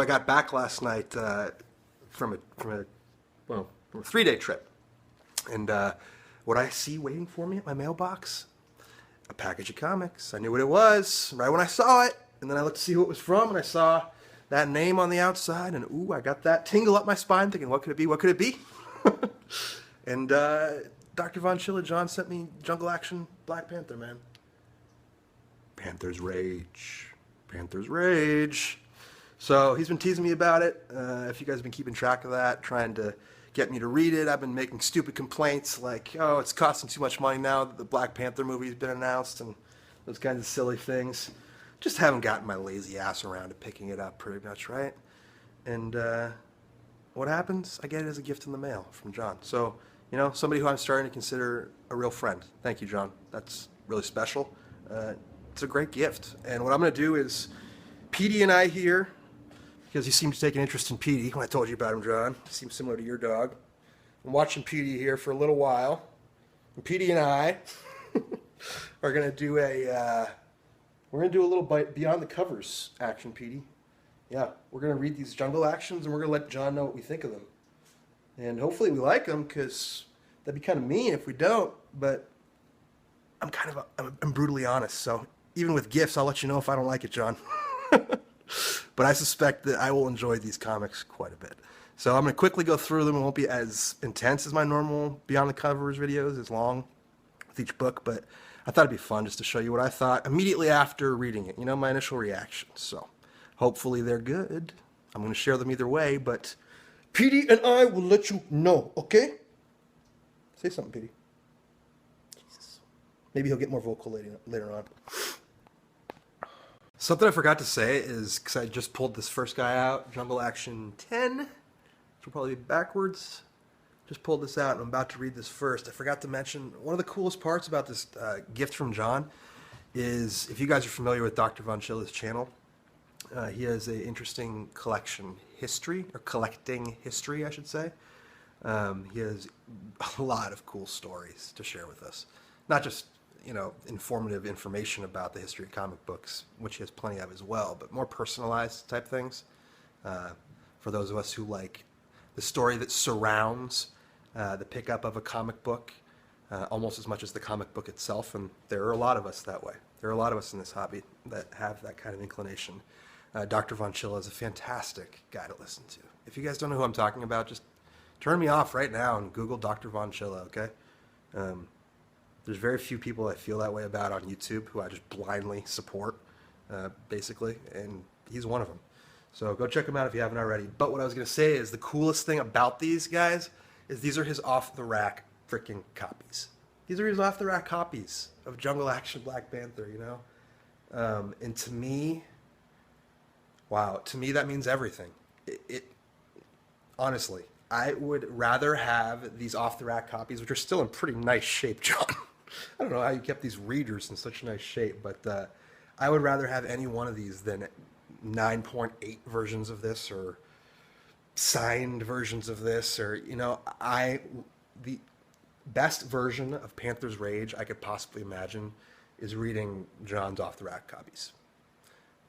I got back last night from a 3-day trip, and what I see waiting for me at my mailbox, a package of comics. I knew what it was right when I saw it, and then I looked to see who it was from, and I saw that name on the outside, and ooh, I got that tingle up my spine, thinking, what could it be? What could it be? And DrVonChilla John sent me Jungle Action Black Panther, man. Panther's Rage. Panther's Rage. So he's been teasing me about it. If you guys have been keeping track of that, trying to get me to read it, I've been making stupid complaints like, oh, it's costing too much money now that the Black Panther movie's been announced, and those kinds of silly things. Just haven't gotten my lazy ass around to picking it up pretty much, right? And what happens? I get it as a gift in the mail from John. So, you know, somebody who I'm starting to consider a real friend. Thank you, John. That's really special. It's a great gift. And what I'm going to do is, Petey and I here, because you seem to take an interest in Petey when I told you about him, John. He seems similar to your dog. I'm watching Petey here for a little while. And Petey and I are going to do a little beyond the covers action, Petey. Yeah, we're going to read these Jungle Actions, and we're going to let John know what we think of them. And hopefully we like them, because that'd be kind of mean if we don't, but I'm brutally honest, so even with gifts, I'll let you know if I don't like it, John. But I suspect that I will enjoy these comics quite a bit. So I'm going to quickly go through them. It won't be as intense as my normal Beyond the Covers videos, as long with each book, but I thought it'd be fun just to show you what I thought immediately after reading it. You know, my initial reactions. So hopefully they're good. I'm going to share them either way, but Petey and I will let you know, okay? Say something, Petey. Jesus. Maybe he'll get more vocal later on. Something I forgot to say is, because I just pulled this first guy out, Jungle Action 10, which will probably be backwards. Just pulled this out, and I'm about to read this first. I forgot to mention, one of the coolest parts about this gift from John is, if you guys are familiar with DrVonChilla's channel, he has an interesting collecting history, I should say. He has a lot of cool stories to share with us. Not just, you know, informative information about the history of comic books, which he has plenty of as well, but more personalized type things. For those of us who like the story that surrounds the pickup of a comic book almost as much as the comic book itself, and there are a lot of us that way. There are a lot of us in this hobby that have that kind of inclination. DrVonChilla is a fantastic guy to listen to. If you guys don't know who I'm talking about, just turn me off right now and Google DrVonChilla, okay? There's very few people I feel that way about on YouTube who I just blindly support, basically, and he's one of them. So go check him out if you haven't already. But what I was going to say is the coolest thing about these guys is these are his off-the-rack freaking copies. These are his off-the-rack copies of Jungle Action Black Panther, you know? And to me, wow, to me that means everything. Honestly, I would rather have these off-the-rack copies, which are still in pretty nice shape, John. I don't know how you kept these readers in such nice shape, but I would rather have any one of these than 9.8 versions of this, or signed versions of this, or, you know, the best version of Panther's Rage I could possibly imagine is reading John's off-the-rack copies.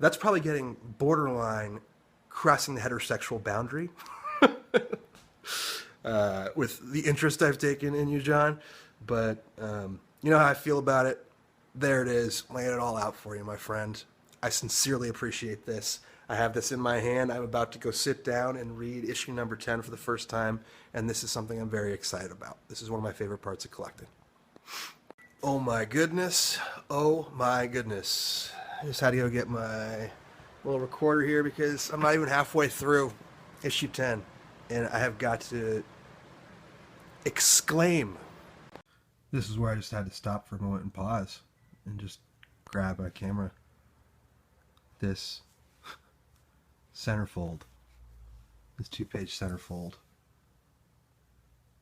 That's probably getting borderline crossing the heterosexual boundary with the interest I've taken in you, John. But you know how I feel about it. There it is, laying it all out for you, my friend. I sincerely appreciate this. I have this in my hand. I'm about to go sit down and read issue number 10 for the first time, and this is something I'm very excited about. This is one of my favorite parts of collecting. Oh my goodness. Oh my goodness. I just had to go get my little recorder here because I'm not even halfway through issue 10, and I have got to exclaim. This is where I just had to stop for a moment and pause and just grab my camera. This centerfold, this 2-page centerfold.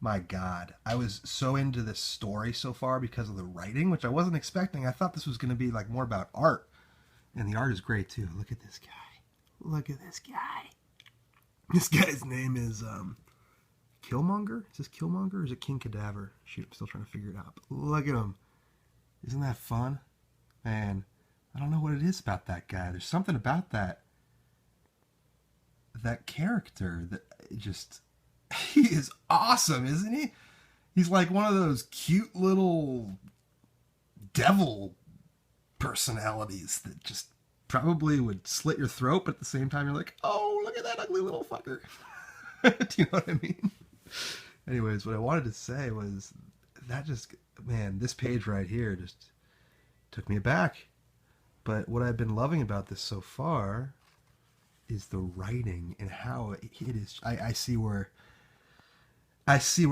My God, I was so into this story so far because of the writing, which I wasn't expecting. I thought this was going to be like more about art, and the art is great too. Look at this guy. Look at this guy. This guy's name is Killmonger. Is this Killmonger or is it King Cadaver? Shoot, I'm still trying to figure it out. But look at him. Isn't that fun? Man, I don't know what it is about that guy. There's something about that that character that just, he is awesome, isn't he? He's like one of those cute little devil personalities that just probably would slit your throat, but at the same time you're like, oh, look at that ugly little fucker. Do you know what I mean? Anyways, what I wanted to say was that just, man, this page right here just took me aback. But what I've been loving about this so far is the writing and how it is. I see where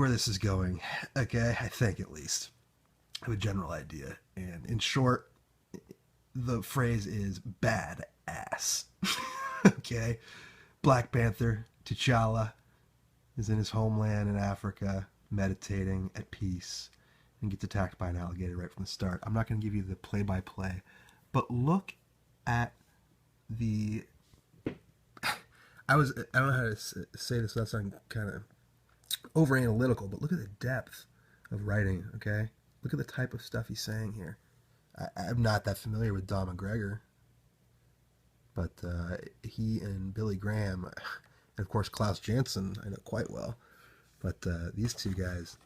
this is going. Okay, I think at least I have a general idea. And in short, the phrase is badass. Okay, Black Panther T'Challa is in his homeland in Africa, meditating at peace, and gets attacked by an alligator right from the start. I'm not going to give you the play-by-play, but look at the... I don't know how to say this without sounding kind of over-analytical, but look at the depth of writing, okay? Look at the type of stuff he's saying here. I'm not that familiar with Don McGregor, but he and Billy Graham... And of course, Klaus Janson, I know quite well. But these two guys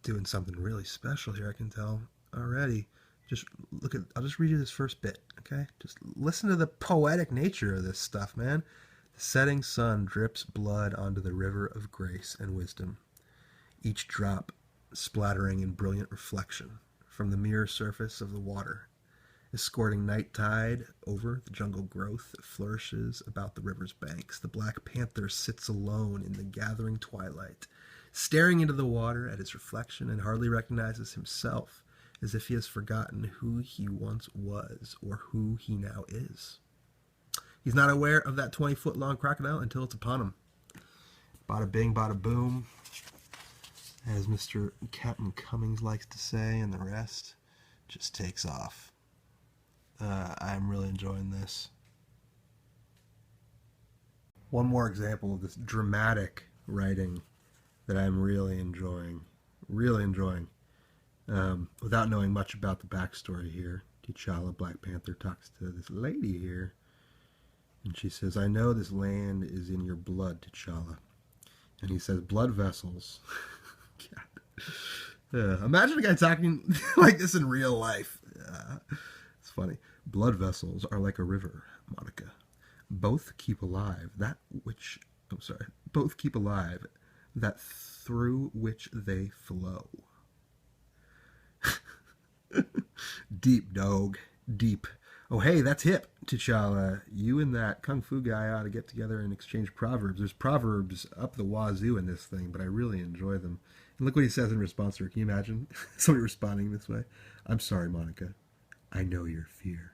doing something really special here, I can tell already. Just look at, I'll just read you this first bit, okay? Just listen to the poetic nature of this stuff, man. The setting sun drips blood onto the river of grace and wisdom, each drop splattering in brilliant reflection from the mirror surface of the water, escorting night tide over the jungle growth that flourishes about the river's banks. The Black Panther sits alone in the gathering twilight, staring into the water at its reflection, and hardly recognizes himself, as if he has forgotten who he once was or who he now is. He's not aware of that 20-foot-long crocodile until it's upon him. Bada bing, bada boom, as Mr. Captain Cummings likes to say, and the rest just takes off. I'm really enjoying this. One more example of this dramatic writing that I'm really enjoying. Without knowing much about the backstory here, T'Challa, Black Panther, talks to this lady here, and she says, I know this land is in your blood, T'Challa. And he says, blood vessels. God. Imagine a guy talking like this in real life. It's funny. Blood vessels are like a river, Monica. Both keep alive that through which they flow. Deep, dog. Deep. Oh, hey, that's hip, T'Challa. You and that kung fu guy ought to get together and exchange proverbs. There's proverbs up the wazoo in this thing, but I really enjoy them. And look what he says in response to her. Can you imagine somebody responding this way? I'm sorry, Monica. I know your fear.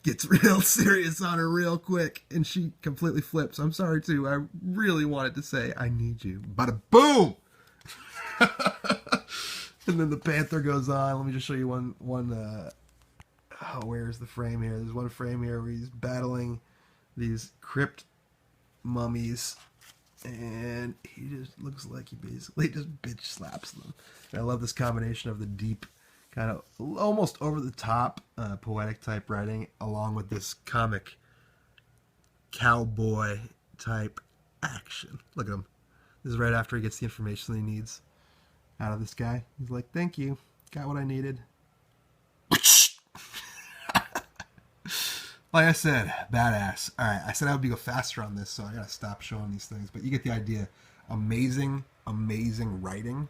Gets real serious on her real quick, and she completely flips. I'm sorry, too. I really wanted to say, I need you. Bada boom! And then the Panther goes on. Let me just show you one where's the frame here? There's one frame here where he's battling these crypt mummies, and he just looks like he basically just bitch slaps them. And I love this combination of the deep, kind of almost over the top poetic type writing, along with this comic cowboy type action. Look at him. This is right after he gets the information he needs out of this guy. He's like, thank you, got what I needed. Like I said, badass. All right, I said I would go faster on this, so I gotta stop showing these things, but you get the idea. Amazing writing,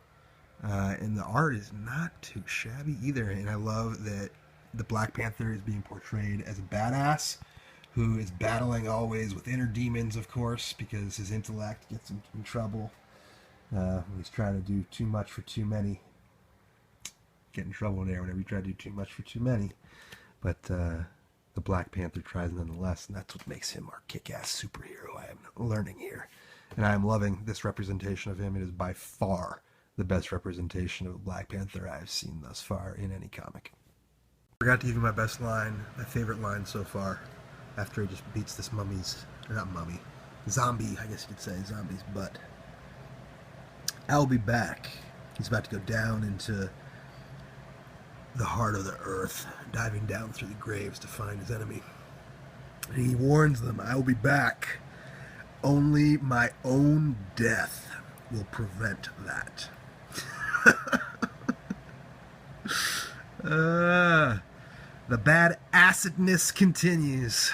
and the art is not too shabby either. And I love that the Black Panther is being portrayed as a badass who is battling always with inner demons, of course, because his intellect gets him in trouble. He's trying to do too much for too many. Get in trouble there whenever you try to do too much for too many. But the Black Panther tries nonetheless, and that's what makes him our kick-ass superhero I am learning here. And I am loving this representation of him. It is by far the best representation of Black Panther I've seen thus far in any comic. I forgot to give you my best line, my favorite line so far, after he just beats this zombie, I guess you could say, zombie's butt. I'll be back. He's about to go down into the heart of the earth, diving down through the graves to find his enemy. He warns them, I will be back. Only my own death will prevent that. The bad acidness continues.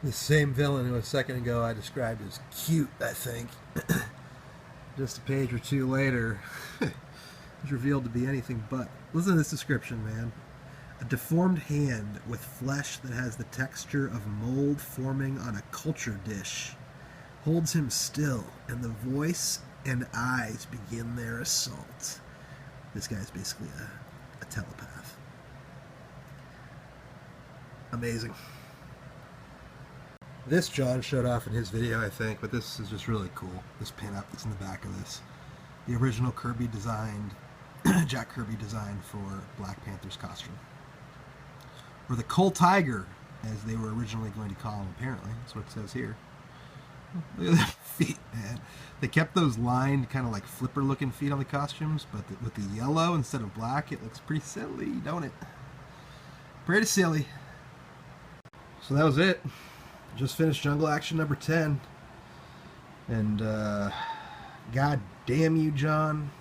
The same villain who a second ago I described as cute, I think, just a page or two later, is revealed to be anything but. Listen to this description, man. A deformed hand with flesh that has the texture of mold forming on a culture dish holds him still, and the voice and eyes begin their assault. This guy's basically a telepath. Amazing. This John showed off in his video, I think, but this is just really cool. This pinup that's in the back of this. The original Kirby designed, Jack Kirby designed for Black Panther's costume. Or the Coal Tiger, as they were originally going to call him, apparently. That's what it says here. Look at their feet, man. They kept those lined, kind of like flipper-looking feet on the costumes, but with the yellow instead of black, it looks pretty silly, don't it? Pretty silly. So that was it. Just finished Jungle Action number 10. And, God damn you, John.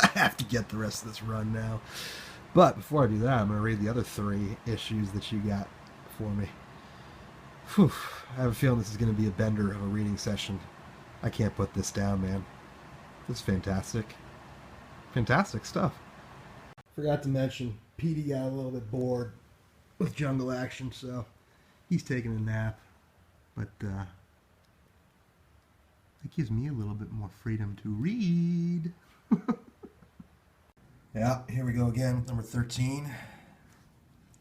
I have to get the rest of this run now. But before I do that, I'm going to read the other 3 issues that you got for me. Whew. I have a feeling this is going to be a bender of a reading session. I can't put this down, man. This is fantastic. Fantastic stuff. Forgot to mention, Petey got a little bit bored with Jungle Action, so he's taking a nap. But it gives me a little bit more freedom to read. Yeah, here we go again with number 13.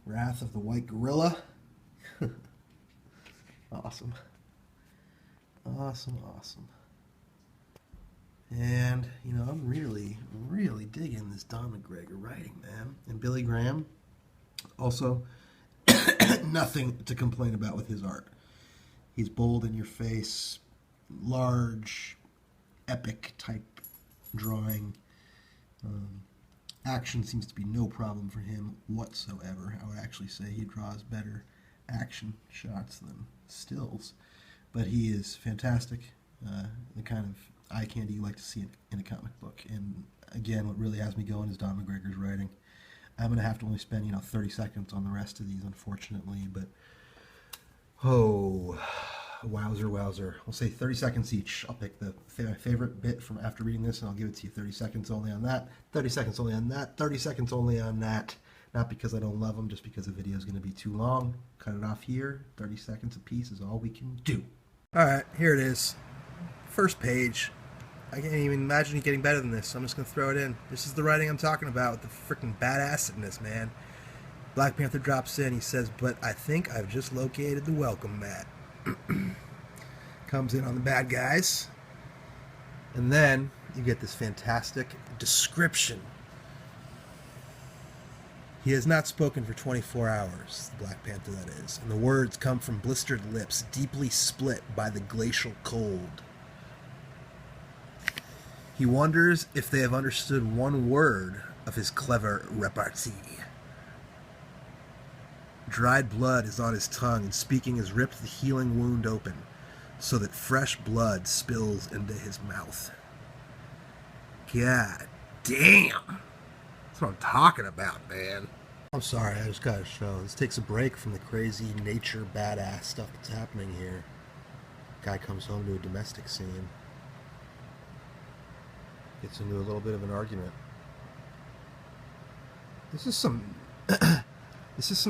Wrath of the White Gorilla. Awesome. Awesome, awesome. And, you know, I'm really, really digging this Don McGregor writing, man. And Billy Graham, also, nothing to complain about with his art. He's bold in your face, large, epic type drawing. Action seems to be no problem for him whatsoever. I would actually say he draws better action shots than stills. But he is fantastic. The kind of eye candy you like to see in a comic book. And again, what really has me going is Don McGregor's writing. I'm going to have to only spend, 30 seconds on the rest of these, unfortunately. But, oh, wowzer, wowzer. We'll say 30 seconds each. I'll pick the favorite bit from after reading this, and I'll give it to you. 30 seconds only on that, 30 seconds only on that, 30 seconds only on that. Not because I don't love them, just because the video is going to be too long. Cut it off here. 30 seconds a piece is all we can do. All right, here it is. First page. I can't even imagine you getting better than this, so I'm just going to throw it in. This is the writing I'm talking about with the freaking badassedness, man. Black Panther drops in. He says, "But I think I've just located the welcome mat." Comes in on the bad guys. And then you get this fantastic description. He has not spoken for 24 hours, the Black Panther that is, and the words come from blistered lips, deeply split by the glacial cold. He wonders if they have understood one word of his clever repartee. Dried blood is on his tongue, and speaking has ripped the healing wound open, so that fresh blood spills into his mouth. God damn! That's what I'm talking about, man. I'm sorry, I just gotta show. This takes a break from the crazy nature badass stuff that's happening here. Guy comes home to a domestic scene. Gets into a little bit of an argument. This is some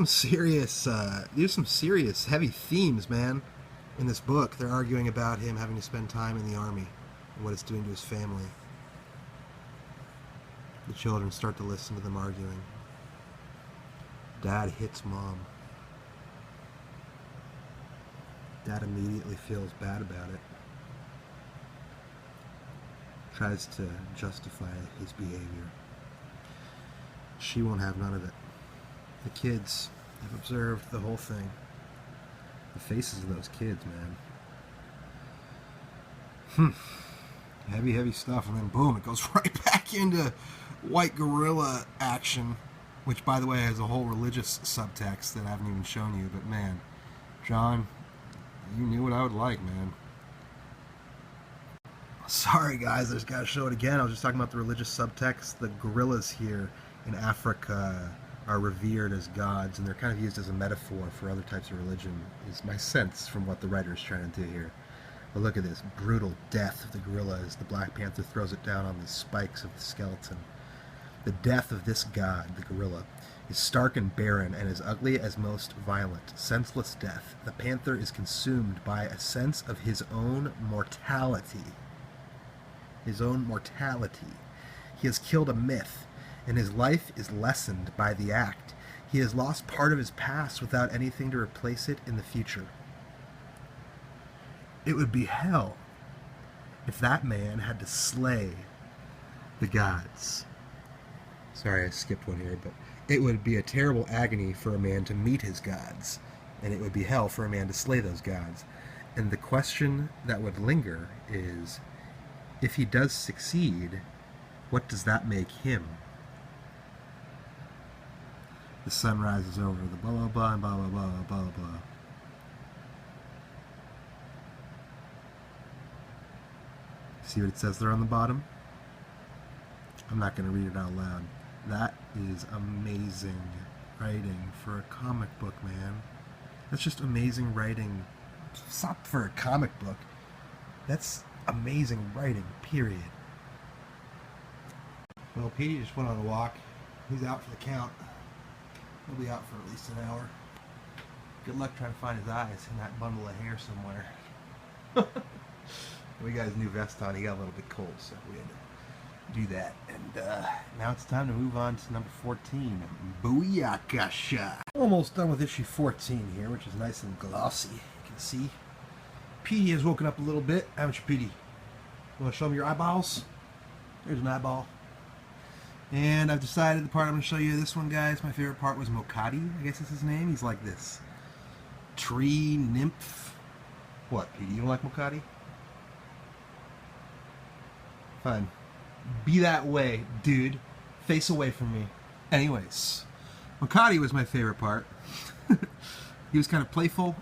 serious, there's some serious heavy themes, man, in this book. They're arguing about him having to spend time in the army and what it's doing to his family. The children start to listen to them arguing. Dad hits Mom. Dad immediately feels bad about it. Tries to justify his behavior. She won't have none of it. The kids have observed the whole thing. The faces of those kids, man. Heavy, heavy stuff, and then boom, it goes right back into white gorilla action, which, by the way, has a whole religious subtext that I haven't even shown you, but man, John, you knew what I would like, man. Sorry, guys, I just gotta show it again. I was just talking about the religious subtext. The gorillas here in Africa are revered as gods, and they're kind of used as a metaphor for other types of religion, is my sense from what the writer is trying to do here. But look at this brutal death of the gorilla as the Black Panther throws it down on the spikes of the skeleton. The death of this god, the gorilla, is stark and barren and as ugly as most violent, senseless death. The panther is consumed by a sense of his own mortality. His own mortality. He has killed a myth, and his life is lessened by the act. He has lost part of his past without anything to replace it in the future. It would be hell if that man had to slay the gods. Sorry, I skipped one here, but it would be a terrible agony for a man to meet his gods, and it would be hell for a man to slay those gods. And the question that would linger is, if he does succeed, what does that make him? The sun rises over the blah blah blah and blah blah blah blah blah. See what it says there on the bottom? I'm not going to read it out loud. That is amazing writing for a comic book, man. That's just amazing writing. Stop for a comic book. That's amazing writing, period. Well, Petey just went on a walk. He's out for the count. He'll be out for at least an hour. Good luck trying to find his eyes in that bundle of hair somewhere. We got his new vest on. He got a little bit cold, so we had to do that. And now it's time to move on to number 14. Booyakasha. Almost done with issue 14 here, which is nice and glossy. You can see Petey has woken up a little bit. Haven't you, Petey? You want to show me your eyeballs? There's an eyeball. And I've decided the part I'm going to show you, this one, guys, my favorite part was Mokati, I guess is his name. He's like this tree nymph. What, Petey, you don't like Mokati? Fine. Be that way, dude. Face away from me. Anyways, Mokati was my favorite part. He was kind of playful,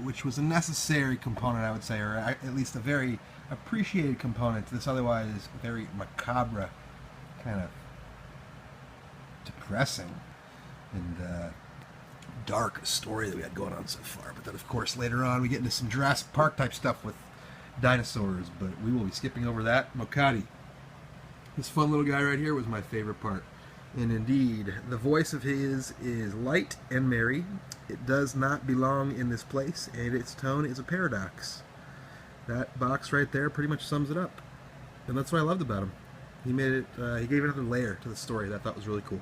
which was a necessary component, I would say, or at least a very appreciated component to this otherwise very macabre, kind of depressing and dark story that we had going on so far. But then, of course, later on we get into some Jurassic Park type stuff with dinosaurs, but we will be skipping over that. Mokati. This fun little guy right here was my favorite part. And indeed, the voice of his is light and merry. It does not belong in this place, and its tone is a paradox. That box right there pretty much sums it up. And that's what I loved about him. He made it, he gave another layer to the story that I thought was really cool.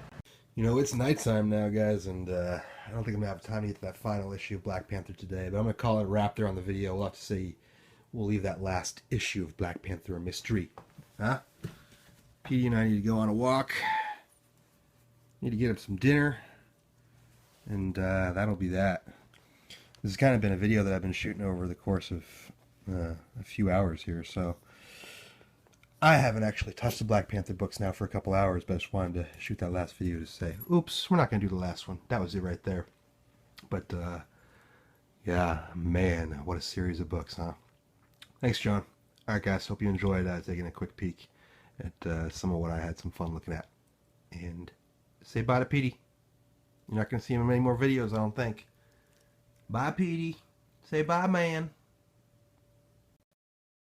You know, it's nighttime now, guys, and I don't think I'm going to have time to get to that final issue of Black Panther today, but I'm going to call it a wrap there on the video. We'll have to see. We'll leave that last issue of Black Panther a mystery. Huh? Petey and I need to go on a walk. Need to get him some dinner. And that'll be that. This has kind of been a video that I've been shooting over the course of a few hours here, so I haven't actually touched the Black Panther books now for a couple hours, but I just wanted to shoot that last video to say, oops, we're not going to do the last one. That was it right there. But, yeah, man, what a series of books, huh? Thanks, John. Alright, guys, hope you enjoyed taking a quick peek at some of what I had some fun looking at. And say bye to Petey. You're not going to see him in many more videos, I don't think. Bye, Petey. Say bye, man.